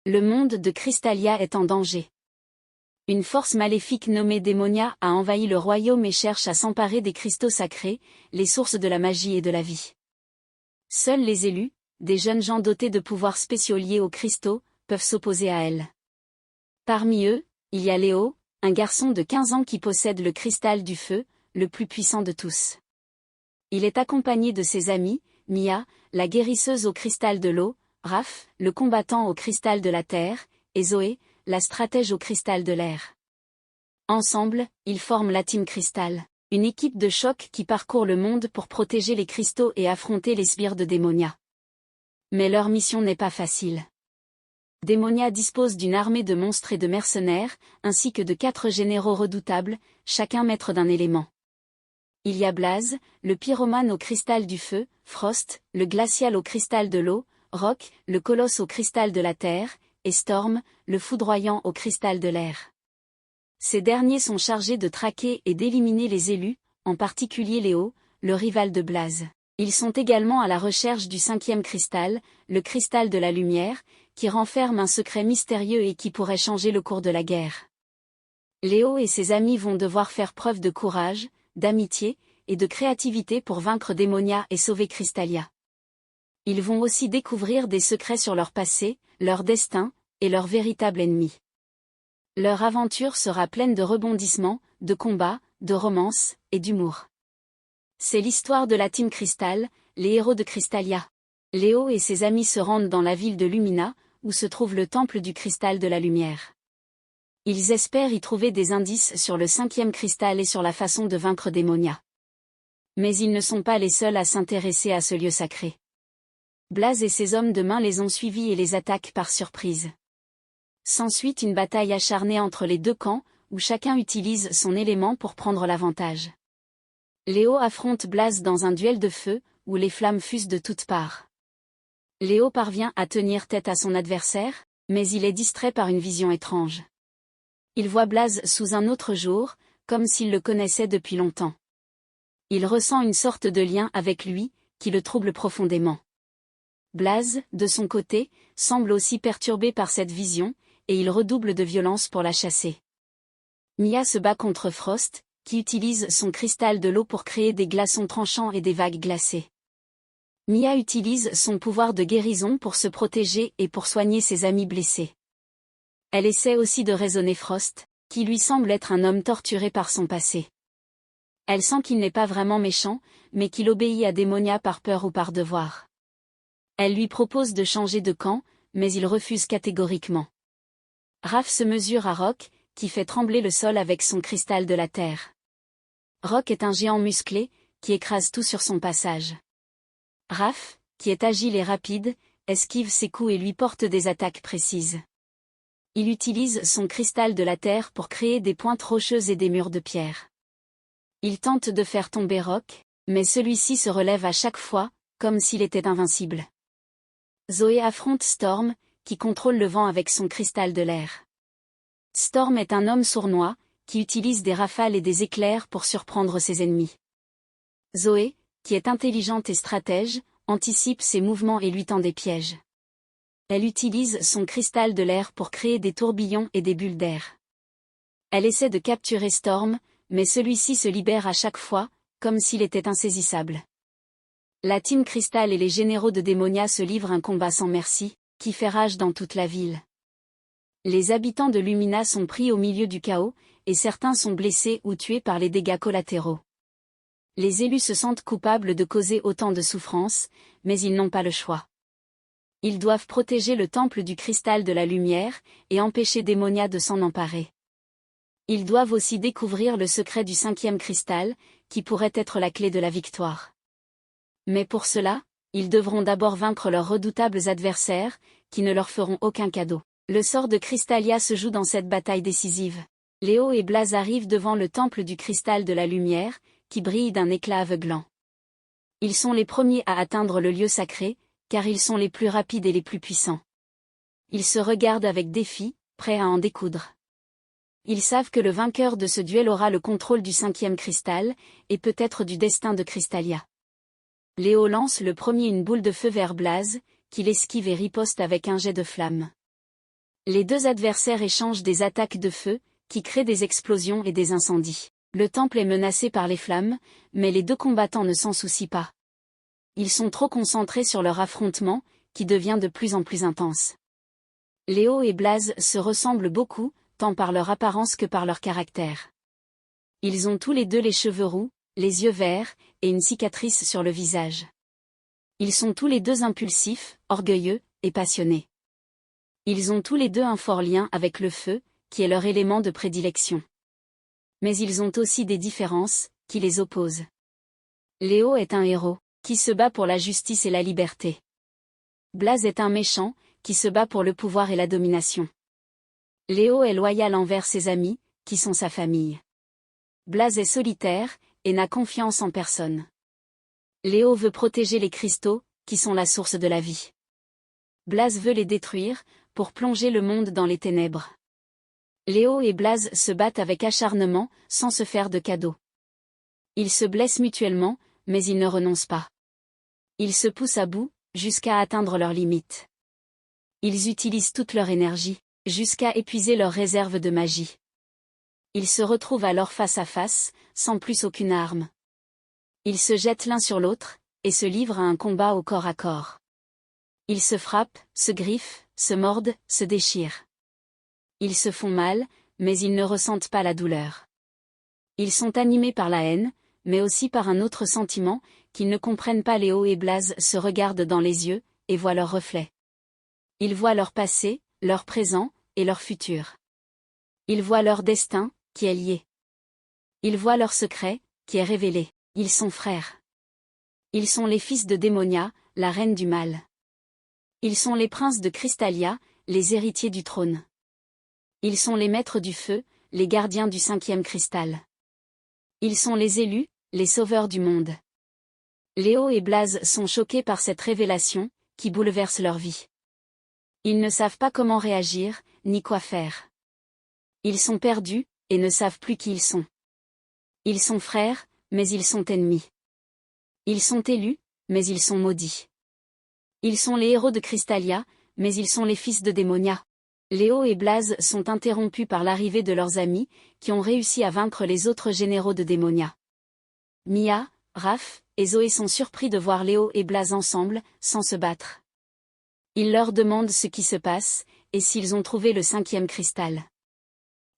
Le monde de Crystalia est en danger. Une force maléfique nommée Démonia a envahi le royaume et cherche à s'emparer des cristaux sacrés, les sources de la magie et de la vie. Seuls les élus, des jeunes gens dotés de pouvoirs spéciaux liés aux cristaux, peuvent s'opposer à elle. Parmi eux, il y a Léo, un garçon de 15 ans qui possède le cristal du feu, le plus puissant de tous. Il est accompagné de ses amis, Mia, la guérisseuse au cristal de l'eau, Raph, le combattant au cristal de la terre, et Zoé, la stratège au cristal de l'air. Ensemble, ils forment la Team Crystal, une équipe de choc qui parcourt le monde pour protéger les cristaux et affronter les sbires de Démonia. Mais leur mission n'est pas facile. Démonia dispose d'une armée de monstres et de mercenaires, ainsi que de 4 généraux redoutables, chacun maître d'un élément. Il y a Blaze, le pyromane au cristal du feu, Frost, le glacial au cristal de l'eau, Rock, le colosse au cristal de la terre, et Storm, le foudroyant au cristal de l'air. Ces derniers sont chargés de traquer et d'éliminer les élus, en particulier Léo, le rival de Blaze. Ils sont également à la recherche du 5e cristal, le cristal de la lumière, qui renferme un secret mystérieux et qui pourrait changer le cours de la guerre. Léo et ses amis vont devoir faire preuve de courage, d'amitié, et de créativité pour vaincre Démonia et sauver Crystalia. Ils vont aussi découvrir des secrets sur leur passé, leur destin, et leur véritable ennemi. Leur aventure sera pleine de rebondissements, de combats, de romances, et d'humour. C'est l'histoire de la Team Crystal, les héros de Crystalia. Léo et ses amis se rendent dans la ville de Lumina, où se trouve le temple du cristal de la lumière. Ils espèrent y trouver des indices sur le 5e cristal et sur la façon de vaincre Démonia. Mais ils ne sont pas les seuls à s'intéresser à ce lieu sacré. Blaze et ses hommes de main les ont suivis et les attaquent par surprise. S'ensuit une bataille acharnée entre les deux camps, où chacun utilise son élément pour prendre l'avantage. Léo affronte Blaze dans un duel de feu, où les flammes fusent de toutes parts. Léo parvient à tenir tête à son adversaire, mais il est distrait par une vision étrange. Il voit Blaze sous un autre jour, comme s'il le connaissait depuis longtemps. Il ressent une sorte de lien avec lui, qui le trouble profondément. Blaze, de son côté, semble aussi perturbé par cette vision, et il redouble de violence pour la chasser. Mia se bat contre Frost, qui utilise son cristal de l'eau pour créer des glaçons tranchants et des vagues glacées. Mia utilise son pouvoir de guérison pour se protéger et pour soigner ses amis blessés. Elle essaie aussi de raisonner Frost, qui lui semble être un homme torturé par son passé. Elle sent qu'il n'est pas vraiment méchant, mais qu'il obéit à Démonia par peur ou par devoir. Elle lui propose de changer de camp, mais il refuse catégoriquement. Raph se mesure à Rock, qui fait trembler le sol avec son cristal de la terre. Rock est un géant musclé, qui écrase tout sur son passage. Raph, qui est agile et rapide, esquive ses coups et lui porte des attaques précises. Il utilise son cristal de la terre pour créer des pointes rocheuses et des murs de pierre. Il tente de faire tomber Rock, mais celui-ci se relève à chaque fois, comme s'il était invincible. Zoé affronte Storm, qui contrôle le vent avec son cristal de l'air. Storm est un homme sournois, qui utilise des rafales et des éclairs pour surprendre ses ennemis. Zoé, qui est intelligente et stratège, anticipe ses mouvements et lui tend des pièges. Elle utilise son cristal de l'air pour créer des tourbillons et des bulles d'air. Elle essaie de capturer Storm, mais celui-ci se libère à chaque fois, comme s'il était insaisissable. La Team Crystal et les généraux de Démonia se livrent un combat sans merci, qui fait rage dans toute la ville. Les habitants de Lumina sont pris au milieu du chaos, et certains sont blessés ou tués par les dégâts collatéraux. Les élus se sentent coupables de causer autant de souffrance, mais ils n'ont pas le choix. Ils doivent protéger le temple du cristal de la lumière, et empêcher Démonia de s'en emparer. Ils doivent aussi découvrir le secret du 5e cristal, qui pourrait être la clé de la victoire. Mais pour cela, ils devront d'abord vaincre leurs redoutables adversaires, qui ne leur feront aucun cadeau. Le sort de Crystalia se joue dans cette bataille décisive. Léo et Blaze arrivent devant le temple du cristal de la lumière, qui brille d'un éclat aveuglant. Ils sont les premiers à atteindre le lieu sacré, car ils sont les plus rapides et les plus puissants. Ils se regardent avec défi, prêts à en découdre. Ils savent que le vainqueur de ce duel aura le contrôle du 5e cristal, et peut-être du destin de Crystalia. Léo lance le premier une boule de feu vers Blaze, qui l'esquive et riposte avec un jet de flamme. Les deux adversaires échangent des attaques de feu, qui créent des explosions et des incendies. Le temple est menacé par les flammes, mais les deux combattants ne s'en soucient pas. Ils sont trop concentrés sur leur affrontement, qui devient de plus en plus intense. Léo et Blaze se ressemblent beaucoup, tant par leur apparence que par leur caractère. Ils ont tous les deux les cheveux roux, les yeux verts, et une cicatrice sur le visage. Ils sont tous les deux impulsifs, orgueilleux, et passionnés. Ils ont tous les deux un fort lien avec le feu, qui est leur élément de prédilection. Mais ils ont aussi des différences, qui les opposent. Léo est un héros, qui se bat pour la justice et la liberté. Blaze est un méchant, qui se bat pour le pouvoir et la domination. Léo est loyal envers ses amis, qui sont sa famille. Blaze est solitaire, et n'a confiance en personne. Léo veut protéger les cristaux, qui sont la source de la vie. Blaze veut les détruire, pour plonger le monde dans les ténèbres. Léo et Blaze se battent avec acharnement, sans se faire de cadeaux. Ils se blessent mutuellement, mais ils ne renoncent pas. Ils se poussent à bout, jusqu'à atteindre leurs limites. Ils utilisent toute leur énergie, jusqu'à épuiser leurs réserves de magie. Ils se retrouvent alors face à face, sans plus aucune arme. Ils se jettent l'un sur l'autre, et se livrent à un combat au corps à corps. Ils se frappent, se griffent, se mordent, se déchirent. Ils se font mal, mais ils ne ressentent pas la douleur. Ils sont animés par la haine, mais aussi par un autre sentiment, qu'ils ne comprennent pas. Léo et Blaze se regardent dans les yeux, et voient leur reflet. Ils voient leur passé, leur présent, et leur futur. Ils voient leur destin, qui est lié. Ils voient leur secret, qui est révélé. Ils sont frères. Ils sont les fils de Démonia, la reine du mal. Ils sont les princes de Crystalia, les héritiers du trône. Ils sont les maîtres du feu, les gardiens du 5e cristal. Ils sont les élus, les sauveurs du monde. Léo et Blaze sont choqués par cette révélation, qui bouleverse leur vie. Ils ne savent pas comment réagir, ni quoi faire. Ils sont perdus, et ne savent plus qui ils sont. Ils sont frères, mais ils sont ennemis. Ils sont élus, mais ils sont maudits. Ils sont les héros de Crystalia, mais ils sont les fils de Démonia. Léo et Blaze sont interrompus par l'arrivée de leurs amis, qui ont réussi à vaincre les autres généraux de Démonia. Mia, Raph et Zoé sont surpris de voir Léo et Blaze ensemble, sans se battre. Ils leur demandent ce qui se passe, et s'ils ont trouvé le 5e cristal.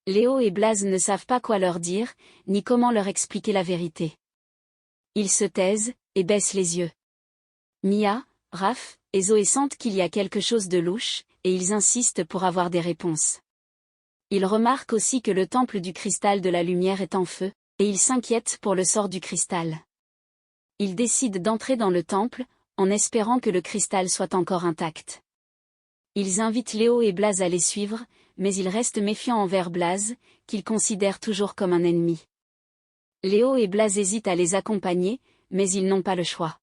Léo et Blaze ne savent pas quoi leur dire, ni comment leur expliquer la vérité. Ils se taisent, et baissent les yeux. Mia, Raph et Zoé sentent qu'il y a quelque chose de louche, et ils insistent pour avoir des réponses. Ils remarquent aussi que le temple du cristal de la lumière est en feu, et ils s'inquiètent pour le sort du cristal. Ils décident d'entrer dans le temple, en espérant que le cristal soit encore intact. Ils invitent Léo et Blaze à les suivre, mais ils restent méfiants envers Blaze, qu'ils considèrent toujours comme un ennemi. Léo et Blaze hésitent à les accompagner, mais ils n'ont pas le choix.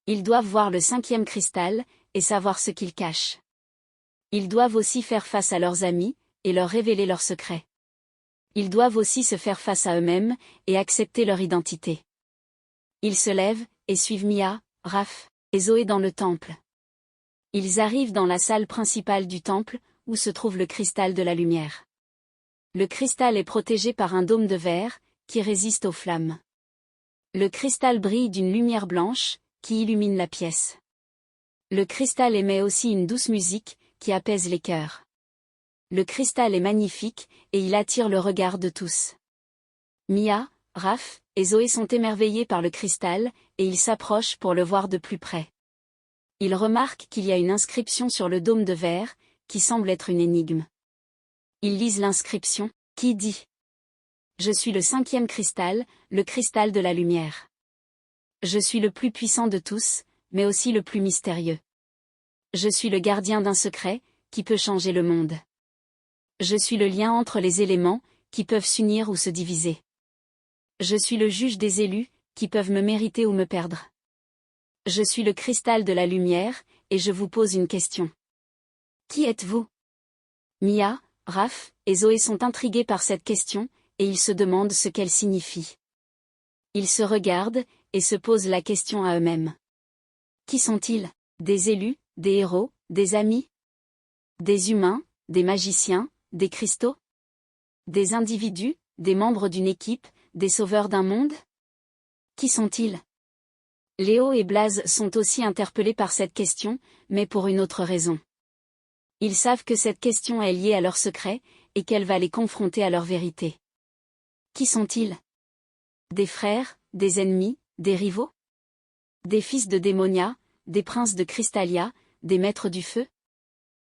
Ils doivent voir le 5e cristal, et savoir ce qu'il cache. Ils doivent aussi faire face à leurs amis, et leur révéler leurs secrets. Ils doivent aussi se faire face à eux-mêmes, et accepter leur identité. Ils se lèvent, et suivent Mia, Raph et Zoé dans le temple. Ils arrivent dans la salle principale du temple, où se trouve le cristal de la lumière. Le cristal est protégé par un dôme de verre, qui résiste aux flammes. Le cristal brille d'une lumière blanche, qui illumine la pièce. Le cristal émet aussi une douce musique, qui apaise les cœurs. Le cristal est magnifique, et il attire le regard de tous. Mia, Raph et Zoé sont émerveillés par le cristal, et ils s'approchent pour le voir de plus près. Ils remarquent qu'il y a une inscription sur le dôme de verre, qui semble être une énigme. Ils lisent l'inscription, qui dit « Je suis le 5e cristal, le cristal de la lumière. Je suis le plus puissant de tous, mais aussi le plus mystérieux. Je suis le gardien d'un secret, qui peut changer le monde. Je suis le lien entre les éléments, qui peuvent s'unir ou se diviser. Je suis le juge des élus, qui peuvent me mériter ou me perdre. Je suis le cristal de la lumière, et je vous pose une question. Qui êtes-vous ? » Mia, Raph et Zoé sont intrigués par cette question, et ils se demandent ce qu'elle signifie. Ils se regardent, et se posent la question à eux-mêmes. Qui sont-ils ? Des élus, des héros, des amis ? Des humains, des magiciens, des cristaux? Des individus, des membres d'une équipe, des sauveurs d'un monde? Qui sont-ils? Léo et Blaze sont aussi interpellés par cette question, mais pour une autre raison. Ils savent que cette question est liée à leur secret, et qu'elle va les confronter à leur vérité. Qui sont-ils? Des frères, des ennemis, des rivaux? Des fils de Démonia, des princes de Crystalia, des maîtres du feu?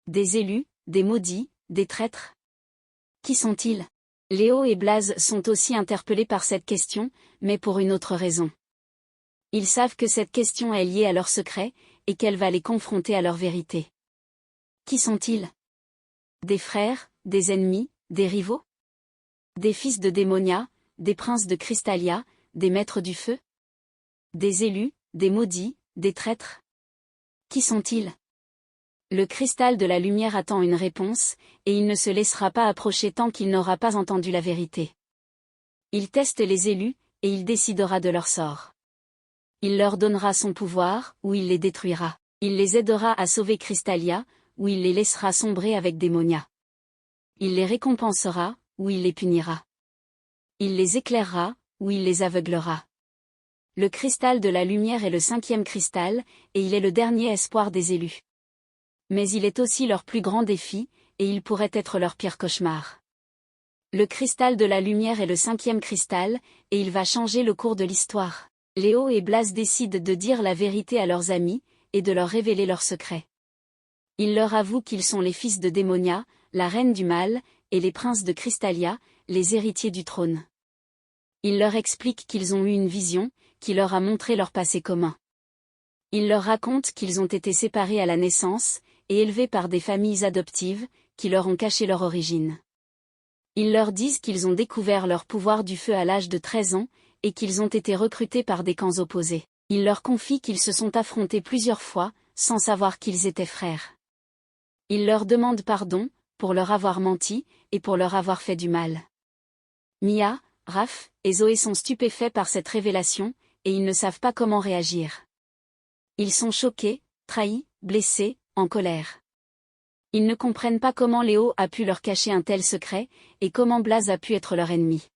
Des élus, des maudits, des traîtres? Qui sont-ils? Léo et Blaze sont aussi interpellés par cette question, mais pour une autre raison. Ils savent que cette question est liée à leur secret, et qu'elle va les confronter à leur vérité. Qui sont-ils? Des frères, des ennemis, des rivaux? Des fils de Démonia, des princes de Crystalia, des maîtres du feu? Des élus, des maudits, des traîtres? Qui sont-ils? Le cristal de la lumière attend une réponse, et il ne se laissera pas approcher tant qu'il n'aura pas entendu la vérité. Il teste les élus, et il décidera de leur sort. Il leur donnera son pouvoir, ou il les détruira. Il les aidera à sauver Crystalia, ou il les laissera sombrer avec Démonia. Il les récompensera, ou il les punira. Il les éclairera, ou il les aveuglera. Le cristal de la lumière est le 5e cristal, et il est le dernier espoir des élus. Mais il est aussi leur plus grand défi, et il pourrait être leur pire cauchemar. Le cristal de la lumière est le 5e cristal, et il va changer le cours de l'histoire. Léo et Blaze décident de dire la vérité à leurs amis, et de leur révéler leurs secrets. Ils leur avouent qu'ils sont les fils de Démonia, la reine du mal, et les princes de Crystalia, les héritiers du trône. Ils leur expliquent qu'ils ont eu une vision, qui leur a montré leur passé commun. Ils leur racontent qu'ils ont été séparés à la naissance, et élevés par des familles adoptives, qui leur ont caché leur origine. Ils leur disent qu'ils ont découvert leur pouvoir du feu à l'âge de 13 ans, et qu'ils ont été recrutés par des camps opposés. Ils leur confient qu'ils se sont affrontés plusieurs fois, sans savoir qu'ils étaient frères. Ils leur demandent pardon, pour leur avoir menti, et pour leur avoir fait du mal. Mia, Raph, et Zoé sont stupéfaits par cette révélation, et ils ne savent pas comment réagir. Ils sont choqués, trahis, blessés, en colère. Ils ne comprennent pas comment Léo a pu leur cacher un tel secret, et comment Blaze a pu être leur ennemi.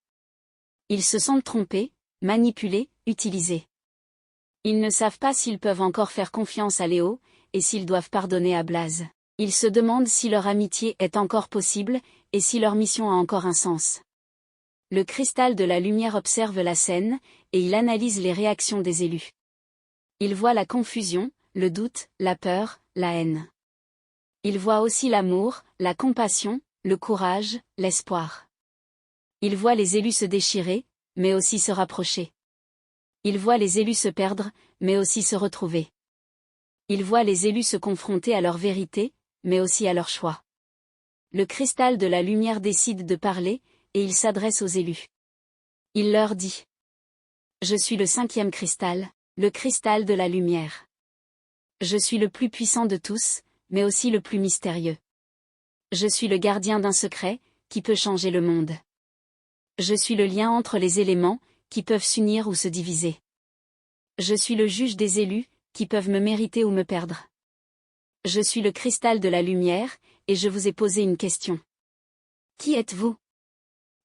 Ils se sentent trompés, manipulés, utilisés. Ils ne savent pas s'ils peuvent encore faire confiance à Léo, et s'ils doivent pardonner à Blaze. Ils se demandent si leur amitié est encore possible, et si leur mission a encore un sens. Le cristal de la lumière observe la scène, et il analyse les réactions des élus. Il voit la confusion, le doute, la peur, la haine. Il voit aussi l'amour, la compassion, le courage, l'espoir. Il voit les élus se déchirer, mais aussi se rapprocher. Il voit les élus se perdre, mais aussi se retrouver. Il voit les élus se confronter à leur vérité, mais aussi à leur choix. Le cristal de la lumière décide de parler, et il s'adresse aux élus. Il leur dit: Je suis le 5e cristal, le cristal de la lumière. Je suis le plus puissant de tous, mais aussi le plus mystérieux. Je suis le gardien d'un secret, qui peut changer le monde. Je suis le lien entre les éléments, qui peuvent s'unir ou se diviser. Je suis le juge des élus, qui peuvent me mériter ou me perdre. Je suis le cristal de la lumière, et je vous ai posé une question. Qui êtes-vous?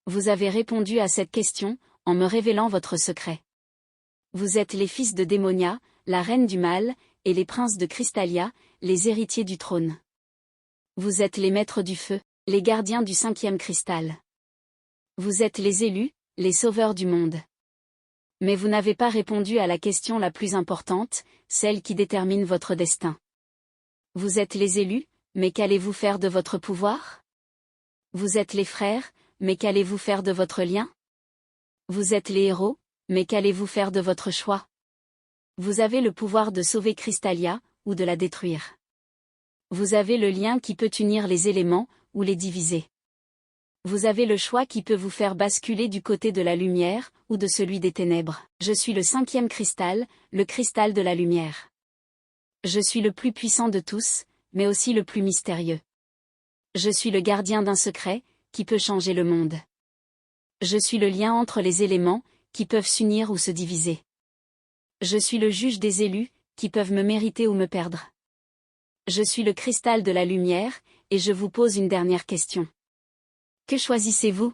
Vous avez répondu à cette question, en me révélant votre secret. Vous êtes les fils de Démonia, la reine du mal, et les princes de Crystalia, les héritiers du trône. Vous êtes les maîtres du feu, les gardiens du 5e cristal. Vous êtes les élus, les sauveurs du monde. Mais vous n'avez pas répondu à la question la plus importante, celle qui détermine votre destin. Vous êtes les élus, mais qu'allez-vous faire de votre pouvoir? Vous êtes les frères, mais qu'allez-vous faire de votre lien? Vous êtes les héros, mais qu'allez-vous faire de votre choix? Vous avez le pouvoir de sauver Crystalia, ou de la détruire. Vous avez le lien qui peut unir les éléments, ou les diviser. Vous avez le choix qui peut vous faire basculer du côté de la lumière, ou de celui des ténèbres. Je suis le 5e cristal, le cristal de la lumière. Je suis le plus puissant de tous, mais aussi le plus mystérieux. Je suis le gardien d'un secret, qui peut changer le monde. Je suis le lien entre les éléments, qui peuvent s'unir ou se diviser. Je suis le juge des élus, qui peuvent me mériter ou me perdre. Je suis le cristal de la lumière, et je vous pose une dernière question. Que choisissez-vous?